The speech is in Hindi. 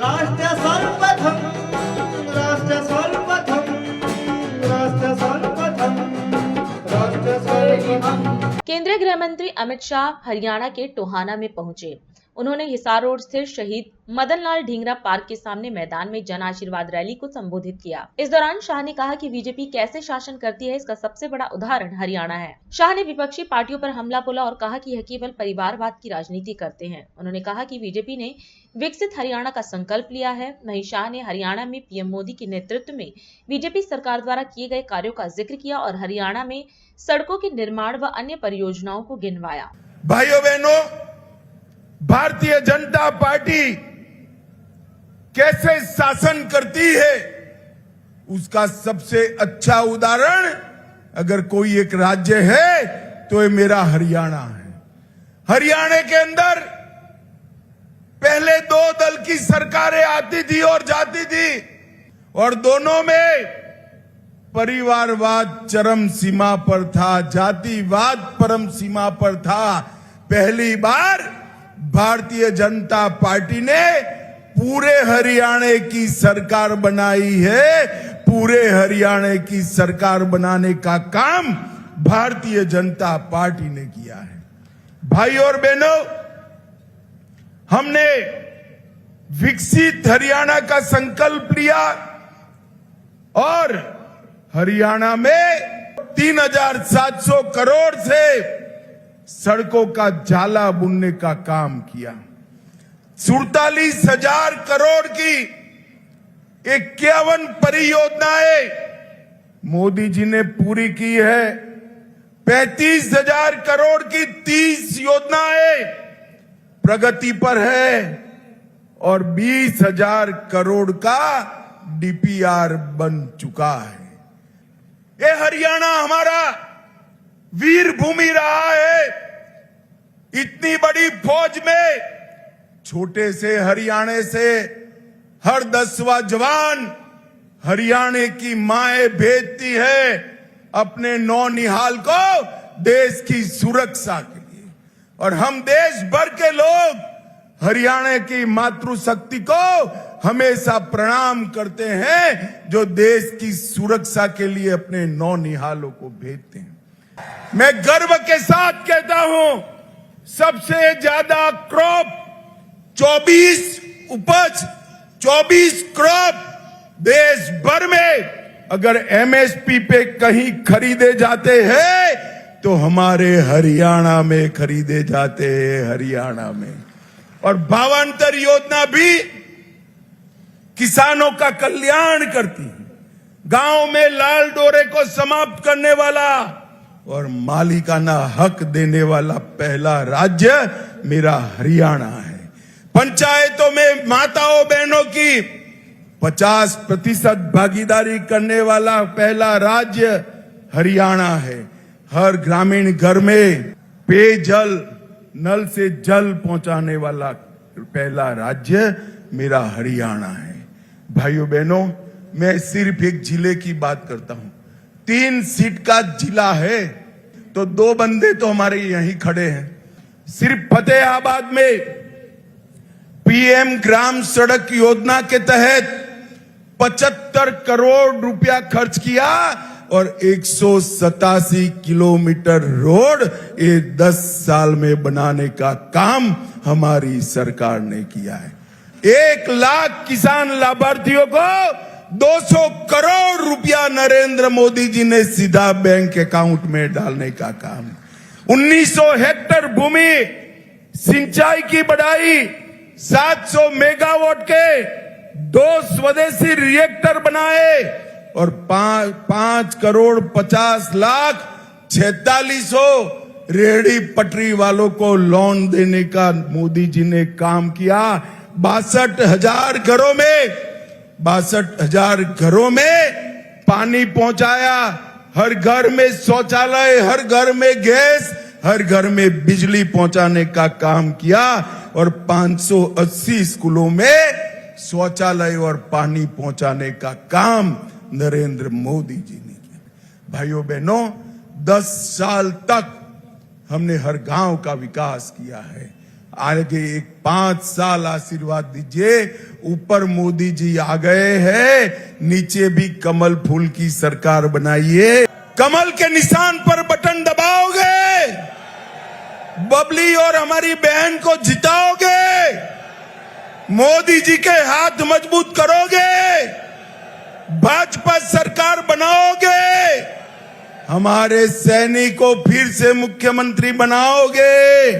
राष्ट्र सर्वप्रथम राष्ट्र सर्वप्रथम राष्ट्र सर्वप्रथम राष्ट्र सर्वप्रथम। केंद्रीय गृह मंत्री अमित शाह हरियाणा के टोहाना में पहुंचे। उन्होंने हिसार रोड स्थित शहीद मदन लाल ढींगरा पार्क के सामने मैदान में जन आशीर्वाद रैली को संबोधित किया। इस दौरान शाह ने कहा कि बीजेपी कैसे शासन करती है, इसका सबसे बड़ा उदाहरण हरियाणा है। शाह ने विपक्षी पार्टियों पर हमला बोला और कहा कि यह केवल परिवारवाद की राजनीति करते हैं। उन्होंने कहा कि बीजेपी ने विकसित हरियाणा का संकल्प लिया है। वहीं शाह ने हरियाणा में पीएम मोदी के नेतृत्व में बीजेपी सरकार द्वारा किए गए कार्यों का जिक्र किया और हरियाणा में सड़कों के निर्माण व अन्य परियोजनाओं को गिनवाया। भाइयों बहनों, भारतीय जनता पार्टी कैसे शासन करती है उसका सबसे अच्छा उदाहरण अगर कोई एक राज्य है तो ये मेरा हरियाणा है। हरियाणा के अंदर पहले दो दल की सरकारें आती थी और जाती थी और दोनों में परिवारवाद चरम सीमा पर था, जातिवाद परम सीमा पर था। पहली बार भारतीय जनता पार्टी ने पूरे हरियाणा की सरकार बनाई है। पूरे हरियाणा की सरकार बनाने का काम भारतीय जनता पार्टी ने किया है। भाइयों और बहनों, हमने विकसित हरियाणा का संकल्प लिया और हरियाणा में 3,700 करोड़ से सड़कों का जाला बुनने का काम किया। 47,000 करोड़ की 51 परियोजनाएं मोदी जी ने पूरी की है। 35,000 करोड़ की 30 योजनाएं प्रगति पर है और 20,000 करोड़ का डीपीआर बन चुका है। ये हरियाणा हमारा वीर भूमि रहा है। इतनी बड़ी फौज में छोटे से हरियाणा से हर 10वां जवान हरियाणा की माएं भेजती है अपने नौनिहाल को देश की सुरक्षा के लिए। और हम देश भर के लोग हरियाणा की मातृशक्ति को हमेशा प्रणाम करते हैं जो देश की सुरक्षा के लिए अपने नौनिहालों को भेजते हैं। मैं गर्व के साथ कहता हूं, सबसे ज्यादा क्रॉप 24 क्रॉप देश भर में अगर एमएसपी पे कहीं खरीदे जाते हैं तो हमारे हरियाणा में खरीदे जाते हैं, हरियाणा में। और भावांतर योजना भी किसानों का कल्याण करती है। गांव में लाल डोरे को समाप्त करने वाला और मालिकाना हक देने वाला पहला राज्य मेरा हरियाणा है। पंचायतों में माताओं बहनों की 50% भागीदारी करने वाला पहला राज्य हरियाणा है। हर ग्रामीण घर में पेयजल नल से जल पहुंचाने वाला पहला राज्य मेरा हरियाणा है। भाइयों बहनों, मैं सिर्फ एक जिले की बात करता हूं। 3 सीट का जिला है तो 2 बंदे तो हमारे यहीं खड़े हैं। सिर्फ फतेहाबाद में पीएम ग्राम सड़क योजना के तहत 75 करोड़ रुपया खर्च किया और 187 किलोमीटर रोड ये 10 साल में बनाने का काम हमारी सरकार ने किया है। 1 लाख किसान लाभार्थियों को 200 करोड़ रुपया नरेंद्र मोदी जी ने सीधा बैंक अकाउंट में डालने का काम। 1900 हेक्टेयर भूमि सिंचाई की बढ़ाई, 700 मेगावाट के 2 स्वदेशी रिएक्टर बनाए और 5 करोड़ 50 लाख 4600 रेहड़ी पटरी वालों को लोन देने का मोदी जी ने काम किया। 62,000 घरों में पानी पहुंचाया। हर घर में शौचालय, हर घर में गैस, हर घर में बिजली पहुंचाने का काम किया और 580 स्कूलों में शौचालय और पानी पहुंचाने का काम नरेंद्र मोदी जी ने किया। भाइयों बहनों, 10 साल तक हमने हर गांव का विकास किया है। आगे एक 5 साल आशीर्वाद दीजिए। ऊपर मोदी जी आ गए हैं, नीचे भी कमल फूल की सरकार बनाइए। कमल के निशान पर बटन दबाओगे, बबली और हमारी बहन को जिताओगे, मोदी जी के हाथ मजबूत करोगे, भाजपा सरकार बनाओगे, हमारे सैनिक को फिर से मुख्यमंत्री बनाओगे।